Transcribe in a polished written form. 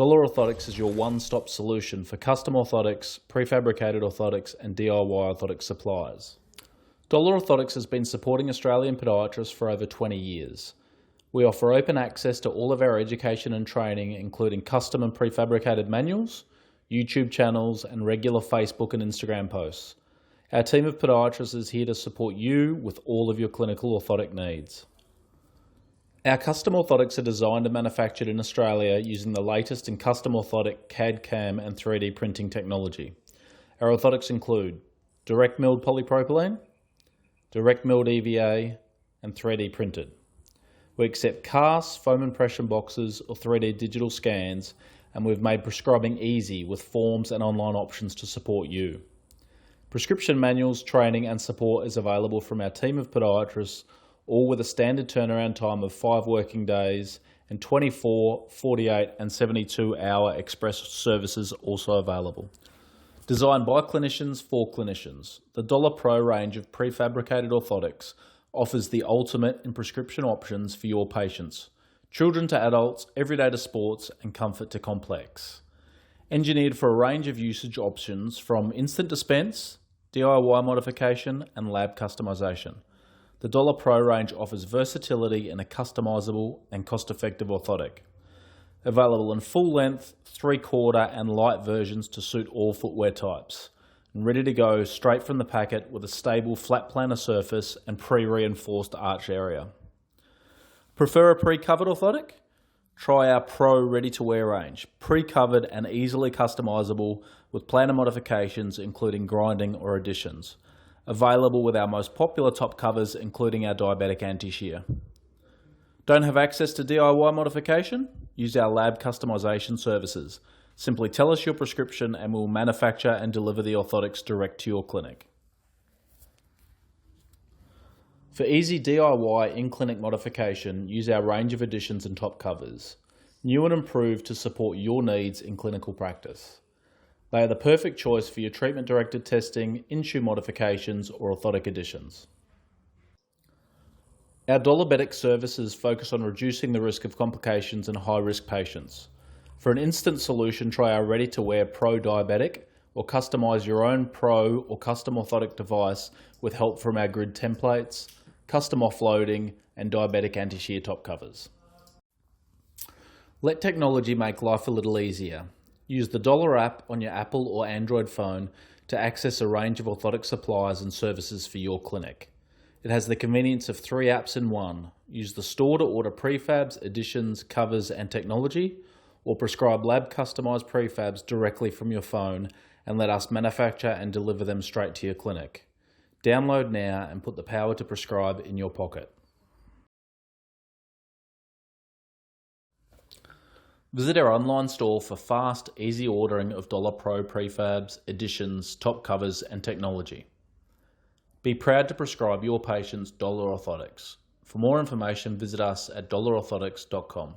DOLA Orthotics is your one-stop solution for custom orthotics, prefabricated orthotics and DIY orthotic supplies. DOLA Orthotics has been supporting Australian podiatrists for over 20 years. We offer open access to all of our education and training, including custom and prefabricated manuals, YouTube channels and regular Facebook and Instagram posts. Our team of podiatrists is here to support you with all of your clinical orthotic needs. Our custom orthotics are designed and manufactured in Australia using the latest in custom orthotic CAD, CAM and 3D printing technology. Our orthotics include direct milled polypropylene, direct milled EVA and 3D printed. We accept casts, foam impression boxes or 3D digital scans, and we've made prescribing easy with forms and online options to support you. Prescription manuals, training and support is available from our team of podiatrists, all with a standard turnaround time of 5 working days and 24, 48 and 72-hour express services also available. Designed by clinicians for clinicians, the DOLA Pro range of prefabricated orthotics offers the ultimate in prescription options for your patients, children to adults, everyday to sports and comfort to complex. Engineered for a range of usage options from instant dispense, DIY modification and lab customization. The DOLA Pro range offers versatility in a customizable and cost-effective orthotic. Available in full length, 3/4 and light versions to suit all footwear types. And ready to go straight from the packet with a stable flat plantar surface and pre-reinforced arch area. Prefer a pre-covered orthotic? Try our Pro ready-to-wear range, pre-covered and easily customizable with plantar modifications including grinding or additions. Available with our most popular top covers including our diabetic anti-shear. Don't have access to DIY modification? Use our lab customization services. Simply tell us your prescription and we'll manufacture and deliver the orthotics direct to your clinic. For easy DIY in-clinic modification, use our range of additions and top covers, new and improved to support your needs in clinical practice. They are the perfect choice for your treatment-directed testing, in-shoe modifications or orthotic additions. Our DOLA services focus on reducing the risk of complications in high-risk patients. For an instant solution, try our ready-to-wear Pro Diabetic or customize your own Pro or custom orthotic device with help from our grid templates, custom offloading and diabetic anti-shear top covers. Let technology make life a little easier. Use the DOLA app on your Apple or Android phone to access a range of orthotic supplies and services for your clinic. It has the convenience of 3 apps in one. Use the store to order prefabs, additions, covers and technology, or prescribe lab customized prefabs directly from your phone and let us manufacture and deliver them straight to your clinic. Download now and put the power to prescribe in your pocket. Visit our online store for fast, easy ordering of DOLA Pro prefabs, additions, top covers and technology. Be proud to prescribe your patients DOLA Orthotics. For more information, visit us at dolaorthotics.com.